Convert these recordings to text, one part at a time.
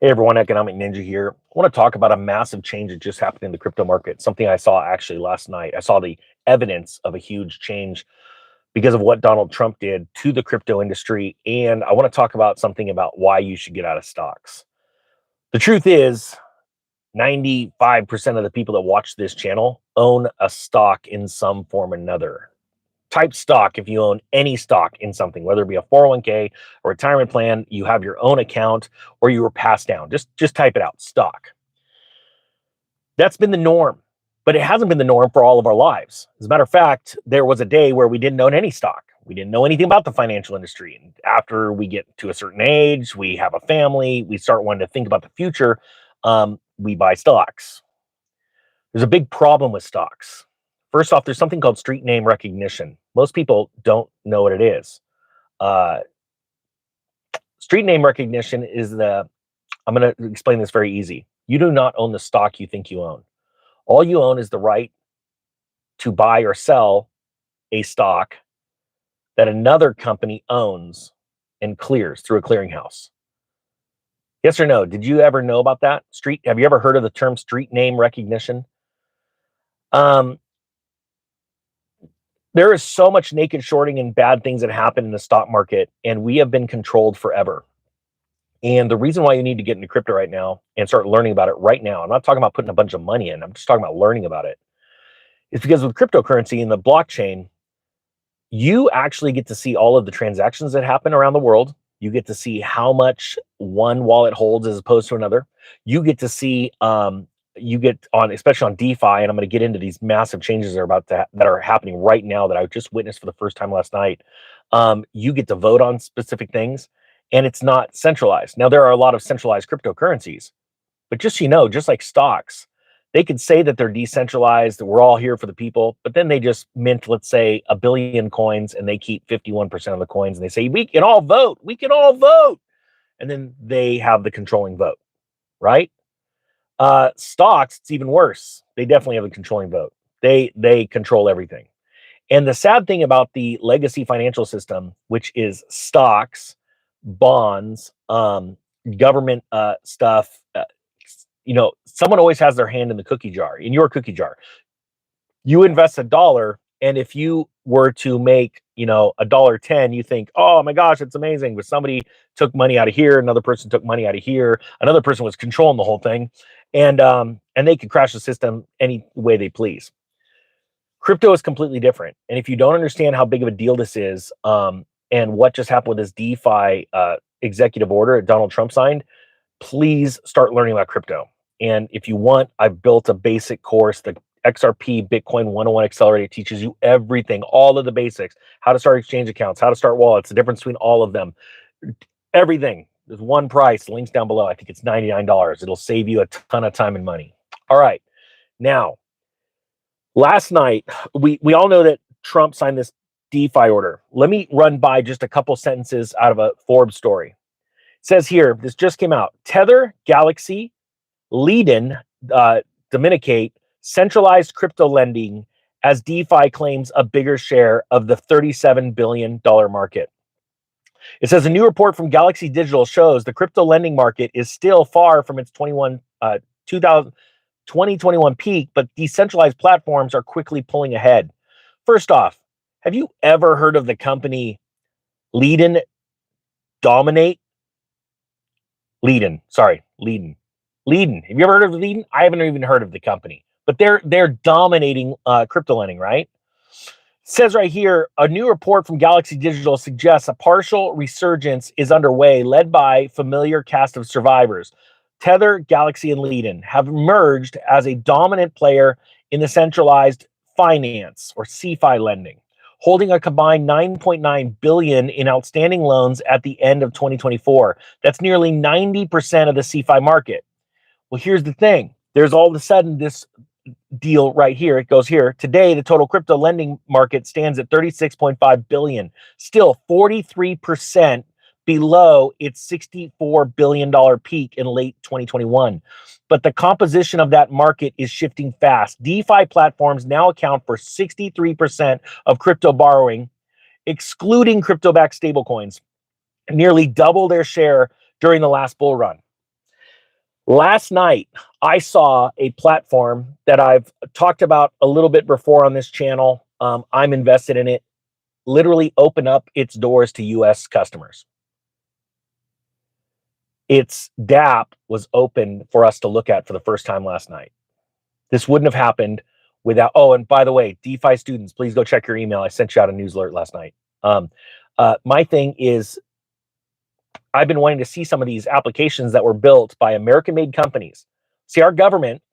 Hey everyone, Economic Ninja here. I want to talk about a massive change that just happened in the crypto market, something I saw actually last night. I saw the evidence of a huge change because of what Donald Trump did to the crypto industry. And I want to talk about something about why you should get out of stocks. The truth is, 95% of the people that watch this channel own a stock in some form or another. Type stock if you own any stock in something, whether it be a 401k or retirement plan, you have your own account, or you were passed down. Just type it out, stock. That's been the norm, but it hasn't been the norm for all of our lives. As a matter of fact, there was a day where we didn't own any stock. We didn't know anything about the financial industry. And after we get to a certain age, we have a family, we start wanting to think about the future. We buy stocks. There's a big problem with stocks. First off, there's something called street name recognition. Most people don't know what it is. Uh, Street name recognition is I'm going to explain this very easy. You do not own the stock you think you own. All you own is the right to buy or sell a stock that another company owns and clears through a clearinghouse. Yes or no? Did you ever know about that? Have you ever heard of the term street name recognition? Um, there is so much naked shorting and bad things that happen in the stock market, and we have been controlled forever. And the reason why you need to get into crypto right now and start learning about it right now, I'm not talking about putting a bunch of money in, I'm just talking about learning about it, is because with cryptocurrency and the blockchain, you actually get to see all of the transactions that happen around the world. You get to see how much one wallet holds as opposed to another. You get to see, especially on DeFi, and I'm going to get into these massive changes that are happening right now that I just witnessed for the first time last night. You get to vote on specific things, and it's not centralized. Now there are a lot of centralized cryptocurrencies, but just so you know, just like stocks, they could say that they're decentralized, that we're all here for the people, but then they just mint, let's say, a billion coins, and they keep 51% of the coins, and they say, we can all vote. And then they have the controlling vote, right? Stocks, it's even worse. They definitely have the controlling vote. They control everything. And the sad thing about the legacy financial system, which is stocks, bonds, government stuff, someone always has their hand in the cookie jar, in your cookie jar. You invest $1, and if you were to make, $1.10, you think, oh my gosh, it's amazing. But somebody took money out of here, another person took money out of here, another person was controlling the whole thing, and they could crash the system any way they please. Crypto is completely different. And if you don't understand how big of a deal this is, and what just happened with this DeFi executive order that Donald Trump signed, please start learning about crypto. And if you want, I've built a basic course, the XRP Bitcoin 101 Accelerator. It teaches you everything, all of the basics, how to start exchange accounts, how to start wallets, the difference between all of them, everything. There's one price, links down below. I think it's $99. It'll save you a ton of time and money. All right. Now, last night, we all know that Trump signed this DeFi order. Let me run by just a couple sentences out of a Forbes story. It says here, this just came out. Tether, Galaxy, Leadin, Dominicate, centralized crypto lending as DeFi claims a bigger share of the $37 billion market. It says a new report from Galaxy Digital shows the crypto lending market is still far from its 2021 peak, but decentralized platforms are quickly pulling ahead. First off, have you ever heard of the company Leadin Dominate? Leadin. Have you ever heard of Leadin? I haven't even heard of the company, but they're dominating crypto lending, right? It says right here, a new report from Galaxy Digital suggests a partial resurgence is underway, led by familiar cast of survivors. Tether, Galaxy, and Leadin have emerged as a dominant player in the centralized finance or CeFi lending, holding a combined 9.9 billion in outstanding loans at the end of 2024. That's nearly 90% of the CeFi market. Well, here's the thing. There's all of a sudden this deal right here. It goes here. Today, the total crypto lending market stands at 36.5 billion, still 43% below its $64 billion peak in late 2021. But the composition of that market is shifting fast. DeFi platforms now account for 63% of crypto borrowing, excluding crypto-backed stablecoins, nearly double their share during the last bull run. Last night, I saw a platform that I've talked about a little bit before on this channel. I'm invested in it. Literally open up its doors to US customers. Its DApp was open for us to look at for the first time last night. This wouldn't have happened without, oh, and by the way, DeFi students, please go check your email. I sent you out a news alert last night. My thing is, I've been wanting to see some of these applications that were built by American-made companies. See, our government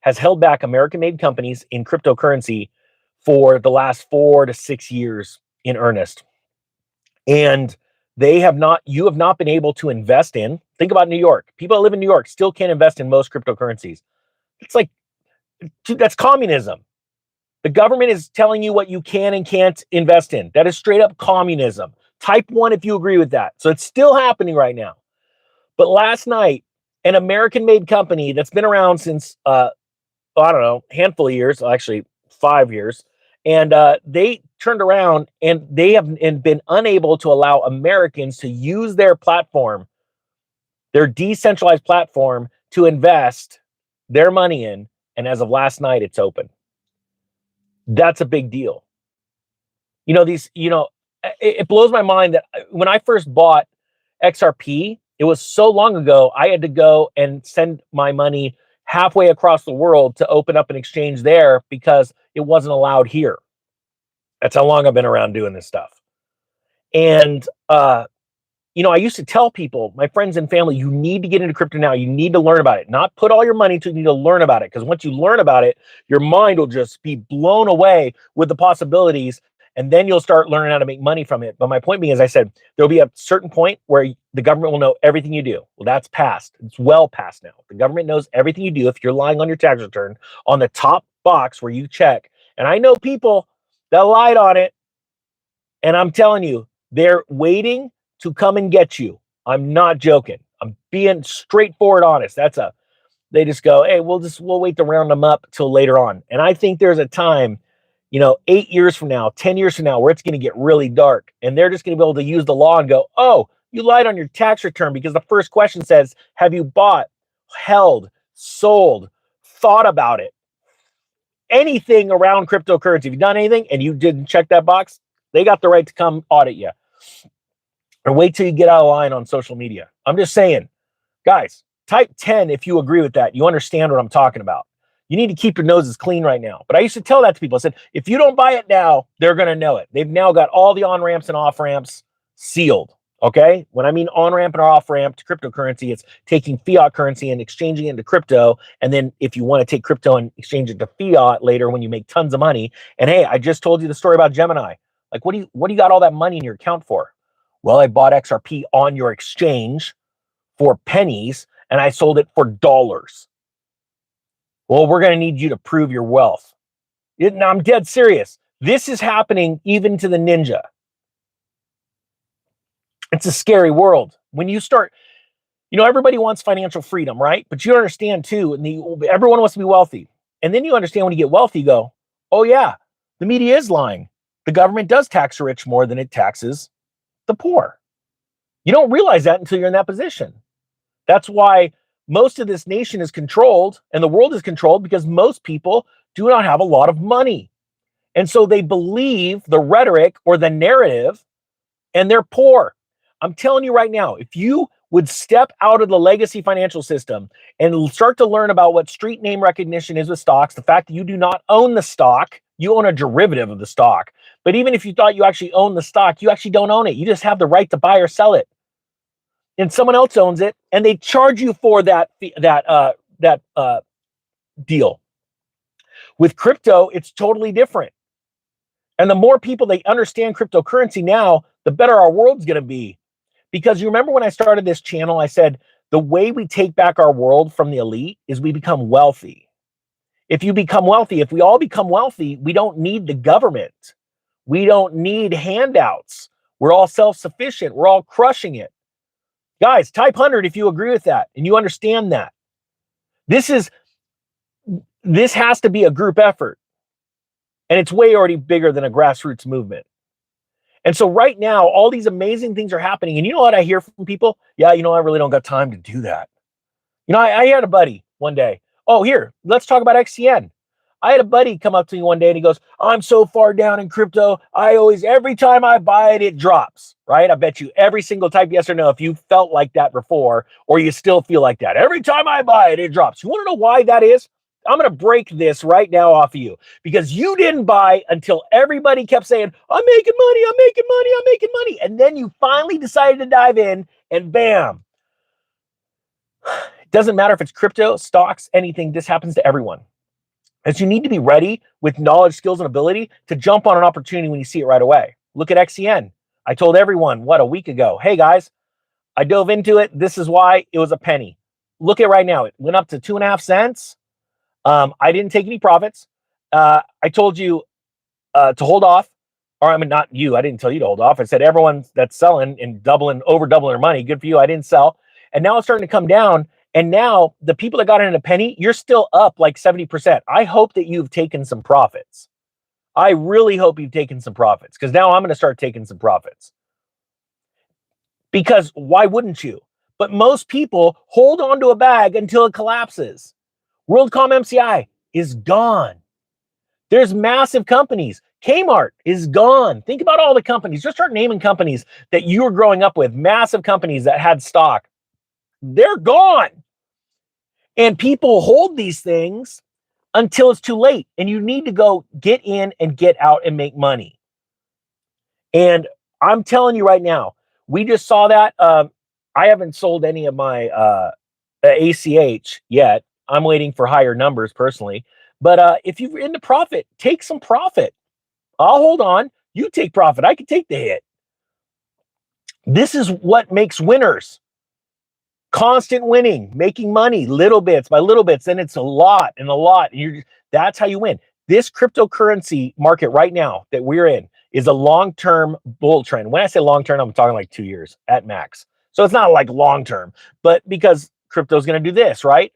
has held back American-made companies in cryptocurrency for the last 4 to 6 years in earnest. And you have not been able to invest in, think about New York. People that live in New York still can't invest in most cryptocurrencies. It's like, that's communism. The government is telling you what you can and can't invest in. That is straight up communism. Type 1 if you agree with that. So it's still happening right now. But last night, an American-made company that's been around since, I don't know, handful of years, actually 5 years, and they turned around and they have been unable to allow Americans to use their platform, their decentralized platform, to invest their money in. And as of last night, it's open. That's a big deal. It blows my mind that when I first bought XRP, it was so long ago, I had to go and send my money halfway across the world to open up an exchange there because it wasn't allowed here. That's how long I've been around doing this stuff. And, I used to tell people, my friends and family, you need to get into crypto now. You need to learn about it. Not put all your money into it. You need to learn about it. Because once you learn about it, your mind will just be blown away with the possibilities. And then you'll start learning how to make money from it. But my point being, as I said, there'll be a certain point where the government will know everything you do. Well, that's past. It's well past now. The government knows everything you do if you're lying on your tax return on the top box where you check. And I know people that lied on it. And I'm telling you, they're waiting to come and get you. I'm not joking. I'm being straightforward honest. They just go, hey, we'll wait to round them up till later on. And I think there's a time, 8 years from now, 10 years from now, where it's going to get really dark. And they're just going to be able to use the law and go, oh, you lied on your tax return because the first question says, have you bought, held, sold, thought about it? Anything around cryptocurrency. If you've done anything and you didn't check that box, they got the right to come audit you. Or wait till you get out of line on social media. I'm just saying, guys, type 10 if you agree with that. You understand what I'm talking about. You need to keep your noses clean right now. But I used to tell that to people. I said, if you don't buy it now, they're going to know it. They've now got all the on-ramps and off-ramps sealed. Okay? When I mean on-ramp and off-ramp to cryptocurrency, it's taking fiat currency and exchanging it into crypto. And then if you want to take crypto and exchange it to fiat later when you make tons of money. And hey, I just told you the story about Gemini. Like, what do you got all that money in your account for? Well, I bought XRP on your exchange for pennies and I sold it for dollars. Well, we're going to need you to prove your wealth. No, I'm dead serious. This is happening even to the ninja. It's a scary world. When you start, everybody wants financial freedom, right? But you understand too, and everyone wants to be wealthy. And then you understand when you get wealthy, you go, oh yeah, the media is lying. The government does tax the rich more than it taxes the poor. You don't realize that until you're in that position. That's why most of this nation is controlled and the world is controlled because most people do not have a lot of money. And so they believe the rhetoric or the narrative and they're poor. I'm telling you right now, if you would step out of the legacy financial system and start to learn about what street name recognition is with stocks, the fact that you do not own the stock, you own a derivative of the stock. But even if you thought you actually own the stock, you actually don't own it. You just have the right to buy or sell it. And someone else owns it, and they charge you for that deal. With crypto, it's totally different. And the more people they understand cryptocurrency now, the better our world's going to be. Because you remember when I started this channel, I said the way we take back our world from the elite is we become wealthy. If you become wealthy, if we all become wealthy, we don't need the government. We don't need handouts. We're all self-sufficient. We're all crushing it. Guys, type 100 if you agree with that and you understand that. This has to be a group effort. And it's way already bigger than a grassroots movement. And so right now, all these amazing things are happening. And you know what I hear from people? Yeah, I really don't got time to do that. I had a buddy one day. Oh, here, let's talk about XCN. I had a buddy come up to me one day and he goes, I'm so far down in crypto. Every time I buy it, it drops, right? I bet you every single type yes or no, if you felt like that before, or you still feel like that. Every time I buy it, it drops. You want to know why that is? I'm going to break this right now off of you because you didn't buy until everybody kept saying, I'm making money, I'm making money, I'm making money. And then you finally decided to dive in and bam. It doesn't matter if it's crypto, stocks, anything. This happens to everyone. As you need to be ready with knowledge, skills, and ability to jump on an opportunity when you see it right away. Look at XCN. I told everyone, a week ago, hey guys, I dove into it. This is why it was a penny. Look at right now. It went up to 2.5 cents. I didn't take any profits. I told you to hold off, or I mean, not you. I didn't tell you to hold off. I said everyone that's selling and over doubling their money. Good for you. I didn't sell. And now it's starting to come down. And now the people that got in a penny, you're still up like 70%. I hope that you've taken some profits. I really hope you've taken some profits because now I'm going to start taking some profits. Because why wouldn't you? But most people hold on to a bag until it collapses. WorldCom MCI is gone. There's massive companies. Kmart is gone. Think about all the companies. Just start naming companies that you were growing up with, massive companies that had stock. They're gone. And people hold these things until it's too late. And you need to go get in and get out and make money. And I'm telling you right now, we just saw that. I haven't sold any of my ACH yet. I'm waiting for higher numbers personally. But if you're into profit, take some profit. I'll hold on. You take profit. I can take the hit. This is what makes winners. Constant winning, making money, little bits by little bits. Then it's a lot and a lot. And that's how you win. This cryptocurrency market right now that we're in is a long-term bull trend. When I say long-term, I'm talking like 2 years at max. So it's not like long-term, but because crypto is going to do this, right?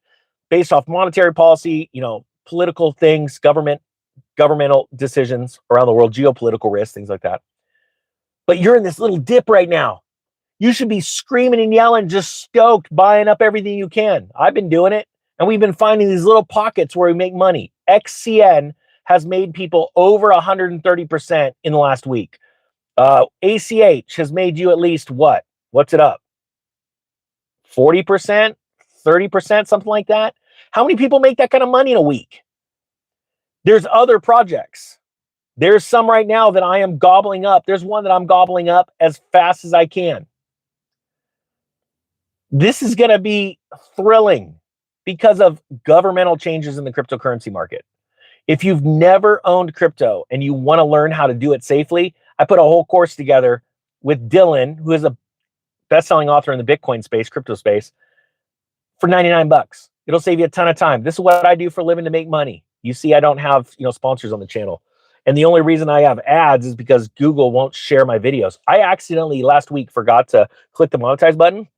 Based off monetary policy, political things, governmental decisions around the world, geopolitical risks, things like that. But you're in this little dip right now. You should be screaming and yelling, just stoked, buying up everything you can. I've been doing it, and we've been finding these little pockets where we make money. XCN has made people over 130% in the last week. ACH has made you at least what? What's it up? 40%, 30%, something like that. How many people make that kind of money in a week? There's other projects. There's some right now that I am gobbling up. There's one that I'm gobbling up as fast as I can. This is going to be thrilling because of governmental changes in the cryptocurrency market. If you've never owned crypto and you want to learn how to do it safely, I put a whole course together with Dylan, who is a best-selling author in the Bitcoin space, crypto space, for $99. It'll save you a ton of time. This is what I do for a living to make money. You see, I don't have sponsors on the channel. And the only reason I have ads is because Google won't share my videos. I accidentally last week forgot to click the monetize button.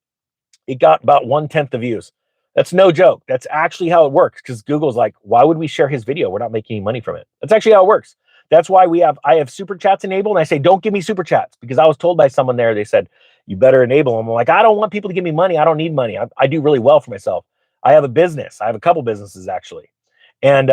It got about 1/10 the views. That's no joke. That's actually how it works because Google's like, why would we share his video? We're not making any money from it. That's actually how it works. That's why I have super chats enabled. And I say, don't give me super chats because I was told by someone there, they said, you better enable them. I'm like, I don't want people to give me money. I don't need money. I do really well for myself. I have a business. I have a couple businesses actually. And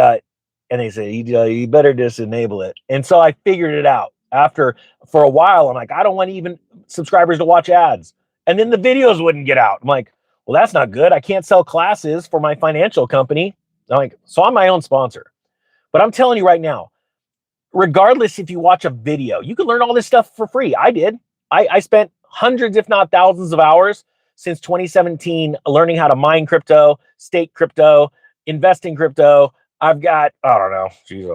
they say, you better just enable it. And so I figured it out for a while. I'm like, I don't want even subscribers to watch ads. And then the videos wouldn't get out. I'm like, well, that's not good. I can't sell classes for my financial company. I'm like, so I'm my own sponsor. But I'm telling you right now, regardless if you watch a video, you can learn all this stuff for free. I did. I spent hundreds, if not thousands of hours since 2017 learning how to mine crypto, stake crypto, invest in crypto. I've got, I don't know, geez,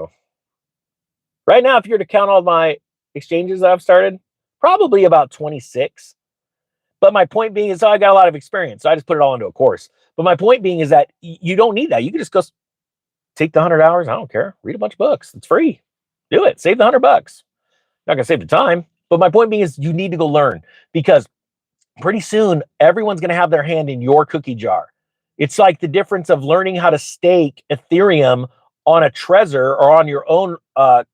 right now, if you were to count all my exchanges that I've started, probably about 26. But my point being is I got a lot of experience. So I just put it all into a course. But my point being is that you don't need that. You can just go take the 100 hours. I don't care. Read a bunch of books. It's free. Do it. Save the $100. Not going to save the time. But my point being is you need to go learn because pretty soon everyone's going to have their hand in your cookie jar. It's like the difference of learning how to stake Ethereum on a Trezor or on your own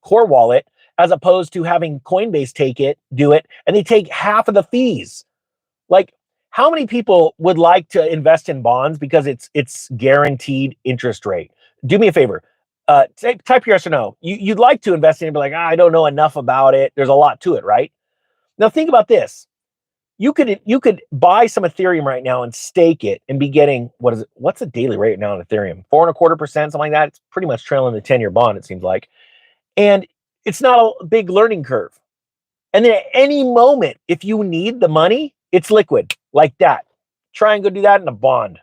core wallet as opposed to having Coinbase do it, and they take half of the fees. Like, How many people would like to invest in bonds because it's guaranteed interest rate? Do me a favor. Type yes or no. You'd like to invest in it, but like, I don't know enough about it. There's a lot to it, right? Now think about this. You could buy some Ethereum right now and stake it and be getting, what is it? What's the daily rate now on Ethereum? 4.25%, something like that. It's pretty much trailing the 10-year bond, it seems like. And it's not a big learning curve. And then at any moment, if you need the money, it's liquid like that. Try and go do that in a bond.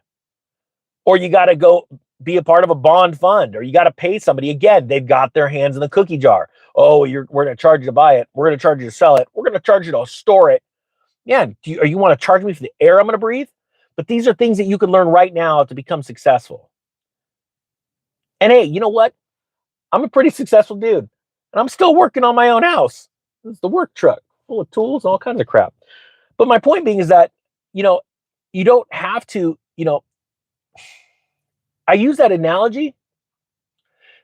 Or you got to go be a part of a bond fund, or you got to pay somebody. Again, they've got their hands in the cookie jar. Oh, we're going to charge you to buy it. We're going to charge you to sell it. We're going to charge you to store it. Yeah, you want to charge me for the air I'm going to breathe? But these are things that you can learn right now to become successful. And hey, you know what? I'm a pretty successful dude, and I'm still working on my own house. It's the work truck full of tools and all kinds of crap. But my point being is that, you don't have to, I use that analogy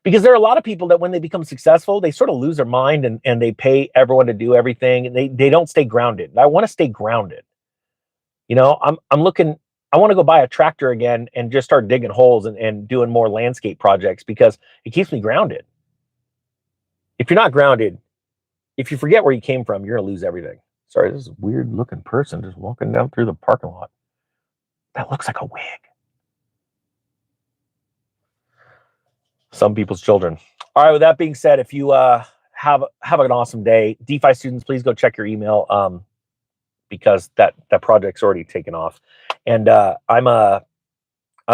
because there are a lot of people that when they become successful, they sort of lose their mind and they pay everyone to do everything, and they don't stay grounded. I want to stay grounded. I'm looking, I want to go buy a tractor again and just start digging holes and doing more landscape projects because it keeps me grounded. If you're not grounded, if you forget where you came from, you're going to lose everything. Sorry, this is a weird looking person just walking down through the parking lot. That looks like a wig. Some people's children. All right, with that being said, if you have an awesome day, DeFi students, please go check your email because that project's already taken off. And I'm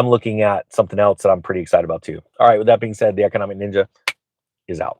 looking at something else that I'm pretty excited about too. All right, with that being said, the Economic Ninja is out.